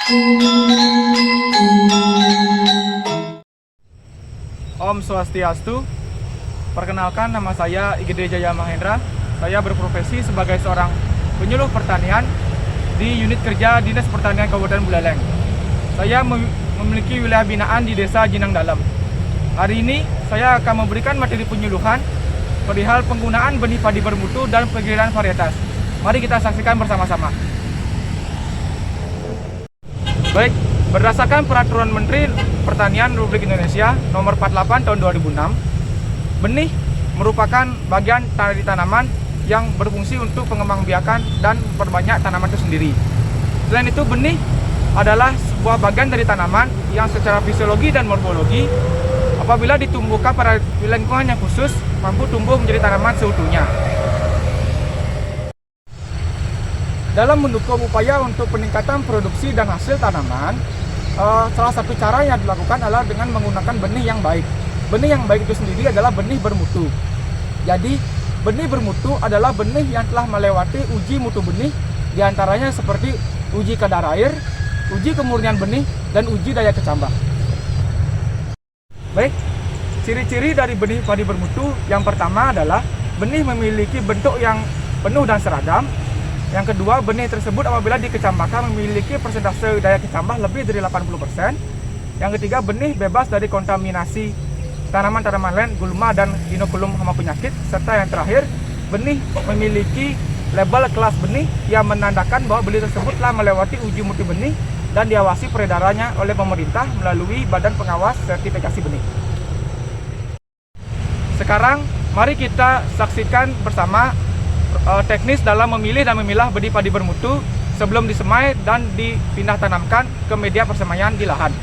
Om Swastiastu. Perkenalkan, nama saya Igede Jaya Mahendra. Saya berprofesi sebagai seorang penyuluh pertanian di unit kerja Dinas Pertanian Kabupaten Buleleng. Saya memiliki wilayah binaan di Desa Jinang Dalam. Hari ini saya akan memberikan materi penyuluhan perihal penggunaan benih padi bermutu dan pengirian varietas. Mari kita saksikan bersama-sama. Baik, berdasarkan Peraturan Menteri Pertanian Republik Indonesia Nomor 48 Tahun 2006, benih merupakan bagian dari tanaman yang berfungsi untuk pengembangbiakan dan memperbanyak tanaman itu sendiri. Selain itu, benih adalah sebuah bagian dari tanaman yang secara fisiologi dan morfologi apabila ditumbuhkan pada lingkungan yang khusus mampu tumbuh menjadi tanaman seutuhnya. Dalam mendukung upaya untuk peningkatan produksi dan hasil tanaman, salah satu cara yang dilakukan adalah dengan menggunakan benih yang baik. Benih yang baik itu sendiri adalah benih bermutu. Jadi, benih bermutu adalah benih yang telah melewati uji mutu benih, diantaranya seperti uji kadar air, uji kemurnian benih, dan uji daya kecambah. Baik, ciri-ciri dari benih padi bermutu yang pertama adalah benih memiliki bentuk yang penuh dan seragam. Yang kedua, benih tersebut apabila dikecambahkan memiliki persentase daya kecambah lebih dari 80%. Yang ketiga, benih bebas dari kontaminasi tanaman-tanaman lain, gulma dan inokulum hama penyakit. Serta yang terakhir, benih memiliki label kelas benih yang menandakan bahwa benih tersebut telah melewati uji mutu benih dan diawasi peredarannya oleh pemerintah melalui Badan Pengawas Sertifikasi Benih. Sekarang, mari kita saksikan bersama teknis dalam memilih dan memilah benih padi bermutu sebelum disemai dan dipindah tanamkan ke media persemaian di lahan.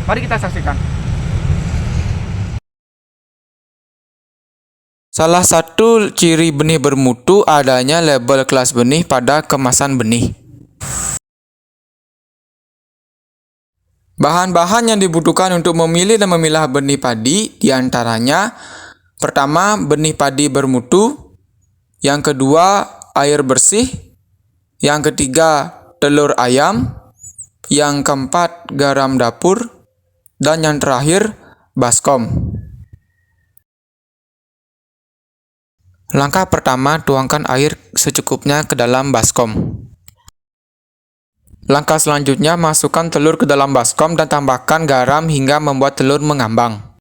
Mari kita saksikan. Salah satu ciri benih bermutu adanya label kelas benih pada kemasan benih. Bahan-bahan yang dibutuhkan untuk memilih dan memilah benih padi diantaranya: pertama, benih padi bermutu; yang kedua, air bersih; yang ketiga, telur ayam; yang keempat, garam dapur; dan yang terakhir, baskom. Langkah pertama, tuangkan air secukupnya ke dalam baskom. Langkah selanjutnya, masukkan telur ke dalam baskom dan tambahkan garam hingga membuat telur mengambang.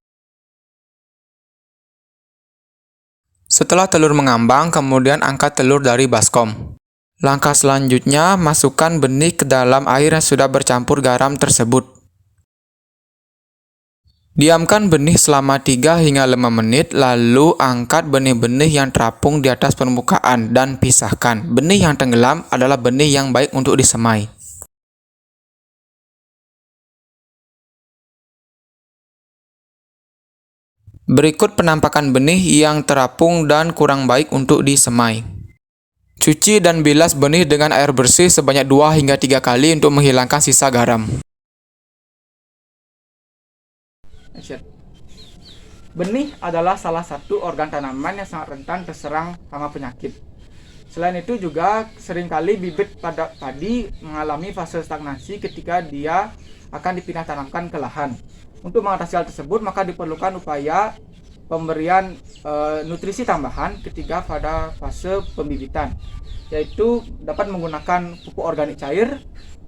Setelah telur mengambang, kemudian angkat telur dari baskom. Langkah selanjutnya, masukkan benih ke dalam air yang sudah bercampur garam tersebut. Diamkan benih selama 3 hingga 5 menit, lalu angkat benih-benih yang terapung di atas permukaan dan pisahkan. Benih yang tenggelam adalah benih yang baik untuk disemai. Berikut penampakan benih yang terapung dan kurang baik untuk disemai. Cuci dan bilas benih dengan air bersih sebanyak 2 hingga 3 kali untuk menghilangkan sisa garam. Benih adalah salah satu organ tanaman yang sangat rentan terserang hama penyakit. Selain itu juga seringkali bibit padi mengalami fase stagnasi ketika dia akan dipindah tanamkan ke lahan. Untuk mengatasi hal tersebut, maka diperlukan upaya pemberian nutrisi tambahan ketika pada fase pembibitan, yaitu dapat menggunakan pupuk organik cair,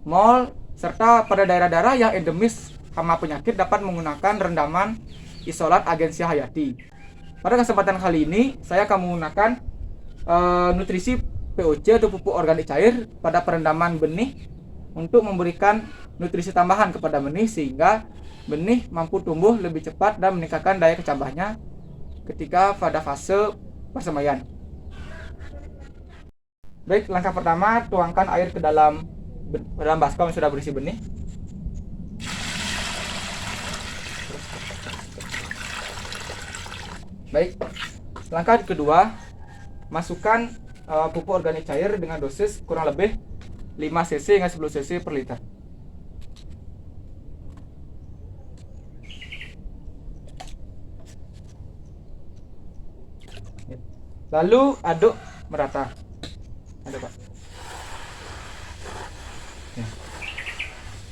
mol, serta pada daerah-daerah yang endemis hama penyakit dapat menggunakan rendaman isolat Agensia Hayati. Pada kesempatan kali ini, saya akan menggunakan nutrisi POC atau pupuk organik cair pada perendaman benih untuk memberikan nutrisi tambahan kepada benih sehingga benih mampu tumbuh lebih cepat dan meningkatkan daya kecambahnya ketika pada fase persemaian. Baik, langkah pertama, tuangkan air ke dalam baskom yang sudah berisi benih. Baik, langkah kedua, masukkan pupuk organik cair dengan dosis kurang lebih 5 cc hingga 10 cc per liter. Lalu aduk merata. Aduk, Pak.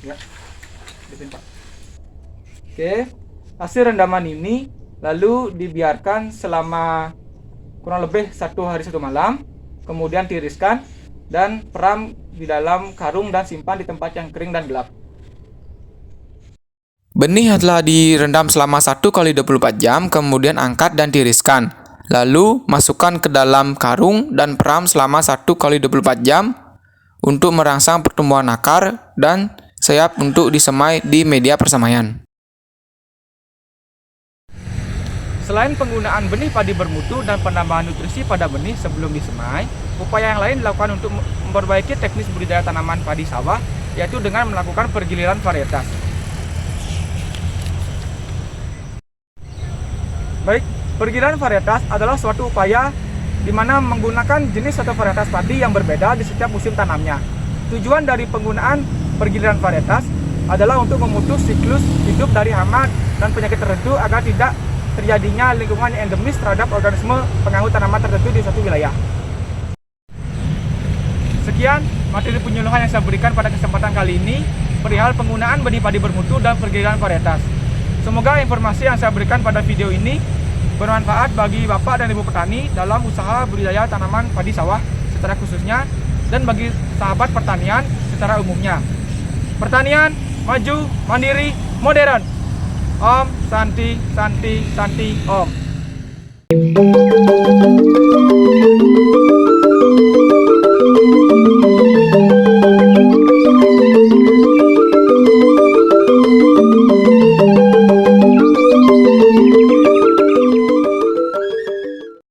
Ya, ditimpa. Oke, hasil rendaman ini lalu dibiarkan selama kurang lebih 1 hari 1 malam, kemudian tiriskan dan peram di dalam karung dan simpan di tempat yang kering dan gelap. Benih telah direndam selama 1x24 jam, kemudian angkat dan tiriskan. Lalu masukkan ke dalam karung dan peram selama 1x24 jam untuk merangsang pertumbuhan akar dan siap untuk disemai di media persemaian. Selain penggunaan benih padi bermutu dan penambahan nutrisi pada benih sebelum disemai, upaya yang lain dilakukan untuk memperbaiki teknis budidaya tanaman padi sawah, yaitu dengan melakukan pergiliran varietas. Baik, pergiliran varietas adalah suatu upaya di mana menggunakan jenis atau varietas padi yang berbeda di setiap musim tanamnya. Tujuan dari penggunaan pergiliran varietas adalah untuk memutus siklus hidup dari hama dan penyakit tertentu agar tidak terjadinya lingkungan yang endemis terhadap organisme pengganggu tanaman tertentu di suatu wilayah. Sekian materi penyuluhan yang saya berikan pada kesempatan kali ini perihal penggunaan benih padi bermutu dan pergiliran varietas. Semoga informasi yang saya berikan pada video ini bermanfaat bagi Bapak dan Ibu petani dalam usaha budidaya tanaman padi sawah secara khususnya dan bagi sahabat pertanian secara umumnya. Pertanian maju, mandiri, modern. Om Santi Santi Santi Om.